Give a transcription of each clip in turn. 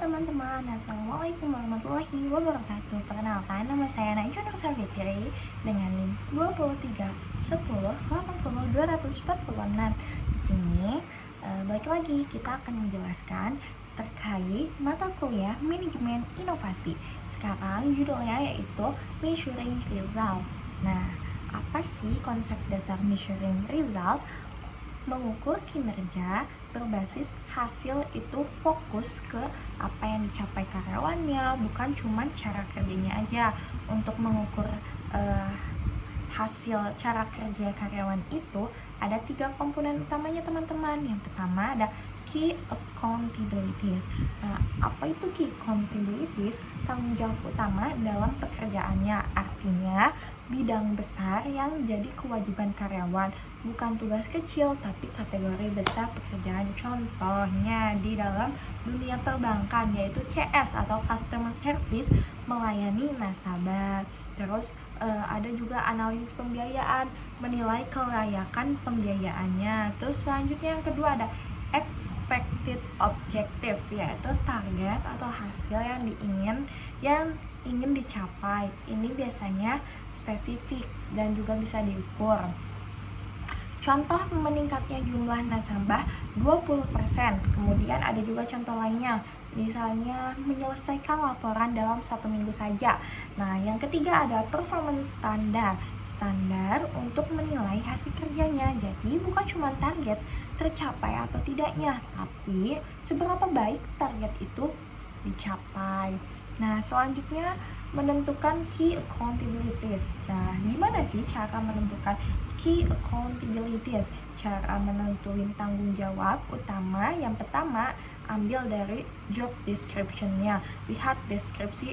teman-teman, Assalamualaikum warahmatullahi wabarakatuh. Perkenalkan, nama saya Najwa Nur Savitri dengan NIM 2310800246. Di sini, balik lagi kita akan menjelaskan terkait mata kuliah manajemen inovasi. Sekarang judulnya yaitu Measuring Result. Nah, apa sih konsep dasar measuring result? Mengukur kinerja berbasis hasil itu fokus ke apa yang dicapai karyawannya, bukan cuma cara kerjanya aja. Untuk mengukur hasil cara kerja karyawan itu ada 3 komponen utamanya teman-teman. Yang pertama ada key accountabilities. Nah, apa itu key accountabilities? Tanggung jawab utama dalam pekerjaannya, artinya bidang besar yang jadi kewajiban karyawan, bukan tugas kecil tapi kategori besar pekerjaan. Contohnya di dalam dunia perbankan yaitu CS atau customer service, melayani nasabah. Terus ada juga analisis pembiayaan, menilai kelayakan pembiayaannya. Terus selanjutnya yang kedua ada expected objective, yaitu target atau hasil yang ingin dicapai. Ini biasanya spesifik dan juga bisa diukur. Contoh meningkatnya jumlah nasabah 20%. Kemudian ada juga contoh lainnya, misalnya menyelesaikan laporan dalam 1 minggu saja. Nah, yang ketiga ada performance standar. Standar untuk menilai hasil kerjanya. Jadi bukan cuma target tercapai atau tidaknya, tapi seberapa baik target itu dicapai. Nah, selanjutnya menentukan key accountabilities. Nah, gimana sih cara menentukan key accountabilities? Cara menentuin tanggung jawab utama, yang pertama ambil dari job description-nya. Lihat deskripsi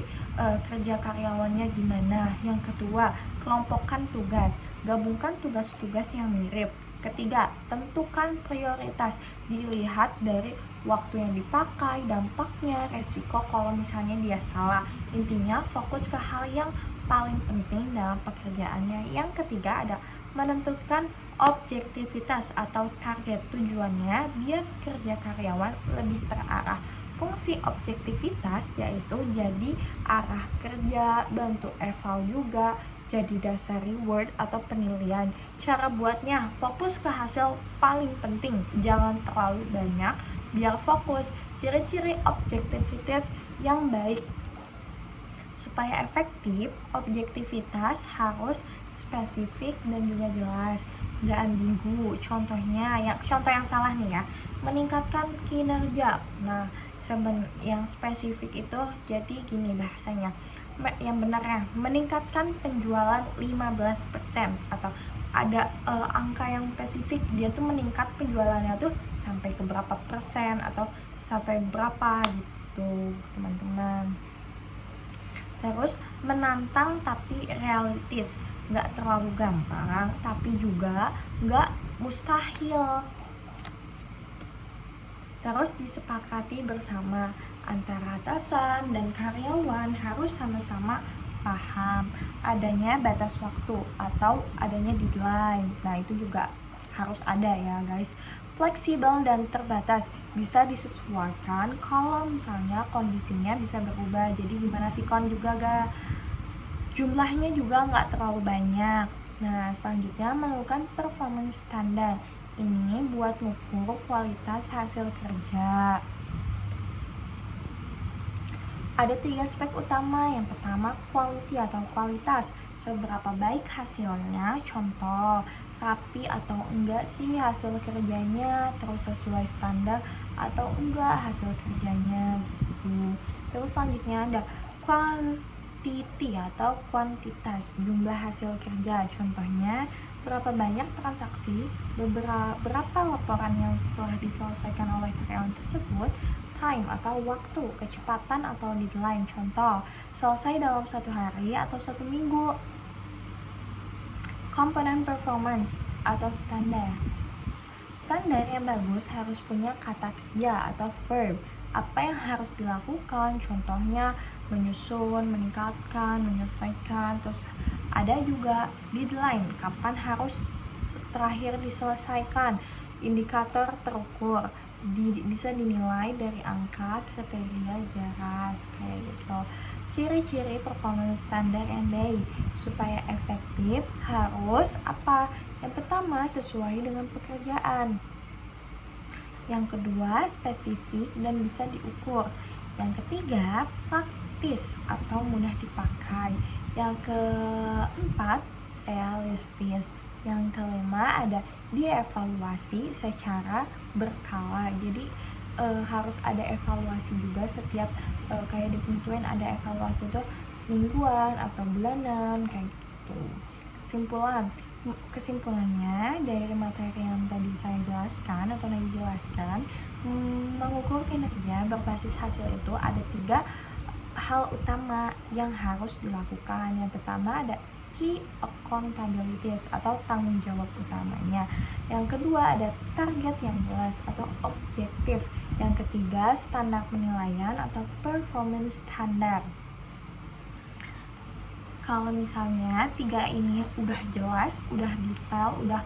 kerja karyawannya gimana. Yang kedua, kelompokkan tugas. Gabungkan tugas-tugas yang mirip. Ketiga, tentukan prioritas. Dilihat dari waktu yang dipakai, dampaknya, resiko kalau misalnya dia salah. Intinya fokus ke hal yang paling penting dalam pekerjaannya. Yang ketiga ada menentukan objektivitas atau target. Tujuannya biar kerja karyawan lebih terarah. Fungsi objektivitas yaitu jadi arah kerja, bantu eval juga, jadi dasar reward atau penilaian. Cara buatnya, fokus ke hasil paling penting, jangan terlalu banyak, biar fokus. Ciri-ciri objektivitas yang baik. Supaya efektif, objektivitas harus spesifik dan juga jelas, gak ambigu. Contoh yang salah nih ya, meningkatkan kinerja. Nah, yang spesifik itu jadi gini bahasanya, yang benarnya meningkatkan penjualan 15%, atau ada angka yang spesifik, dia tuh meningkat penjualannya tuh sampai ke berapa persen atau sampai berapa gitu teman-teman. Terus menantang tapi realistis, nggak terlalu gampang tapi juga nggak mustahil. Terus disepakati bersama antara atasan dan karyawan, harus sama-sama paham adanya batas waktu atau adanya deadline. Nah, itu juga harus ada ya guys. Fleksibel dan terbatas, bisa disesuaikan kalau misalnya kondisinya bisa berubah. Jadi gimana sih juga jumlahnya juga nggak terlalu banyak. Nah, selanjutnya melakukan performance standar. Ini buat mengukur kualitas hasil kerja. Ada 3 aspek utama. Yang pertama quality atau kualitas, seberapa baik hasilnya. Contoh, rapi atau enggak sih hasil kerjanya, terus sesuai standar atau enggak hasil kerjanya gitu. Terus selanjutnya ada quantity atau kuantitas, jumlah hasil kerja. Contohnya, berapa banyak transaksi, berapa laporan yang telah diselesaikan oleh karyawan tersebut. Time atau waktu, kecepatan atau deadline. Contoh, selesai dalam 1 hari atau 1 minggu. Komponen performance atau standar. Standar yang bagus harus punya kata kerja atau verb. Apa yang harus dilakukan, contohnya menyusun, meningkatkan, menyelesaikan. Terus ada juga deadline, kapan harus terakhir diselesaikan. Indikator terukur, bisa dinilai dari angka, kriteria, jelas kayak gitu. Ciri-ciri performance standar yang baik supaya efektif harus apa? Yang pertama, sesuai dengan pekerjaan. Yang kedua, spesifik dan bisa diukur. Yang ketiga, praktis atau mudah dipakai. Yang keempat, realistis. Yang kelima ada dievaluasi secara berkala. Jadi harus ada evaluasi juga setiap kayak di penentuan ada evaluasi itu mingguan atau bulanan kayak gitu. Kesimpulannya dari materi yang tadi saya jelaskan atau Naya jelaskan, mengukur kinerja berbasis hasil itu ada 3 hal utama yang harus dilakukan. Yang pertama ada key accountabilities atau tanggung jawab utamanya. Yang kedua ada target yang jelas atau objektif. Yang ketiga standar penilaian atau performance standar. Kalau misalnya 3 ini udah jelas, udah detail, udah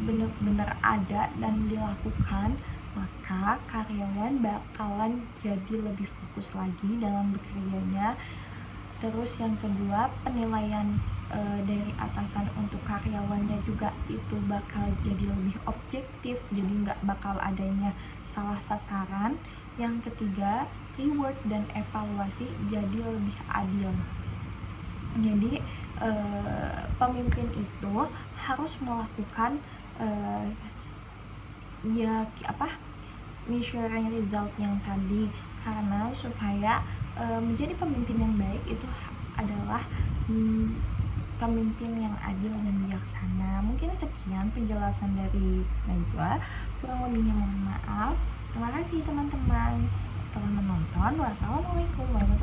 bener-bener ada dan dilakukan, maka karyawan bakalan jadi lebih fokus lagi dalam bekerjanya. Terus yang kedua, penilaian dari atasan untuk karyawannya juga itu bakal jadi lebih objektif, jadi nggak bakal adanya salah sasaran. Yang ketiga, reward dan evaluasi jadi lebih adil. Jadi pemimpin itu harus melakukan measuring result yang tadi, karena supaya menjadi pemimpin yang baik itu adalah pemimpin yang adil dan bijaksana. Mungkin sekian penjelasan dari Najwa, kurang lebihnya mohon maaf. Terima kasih teman-teman telah menonton. Wassalamualaikum warahmatullahi wabarakatuh.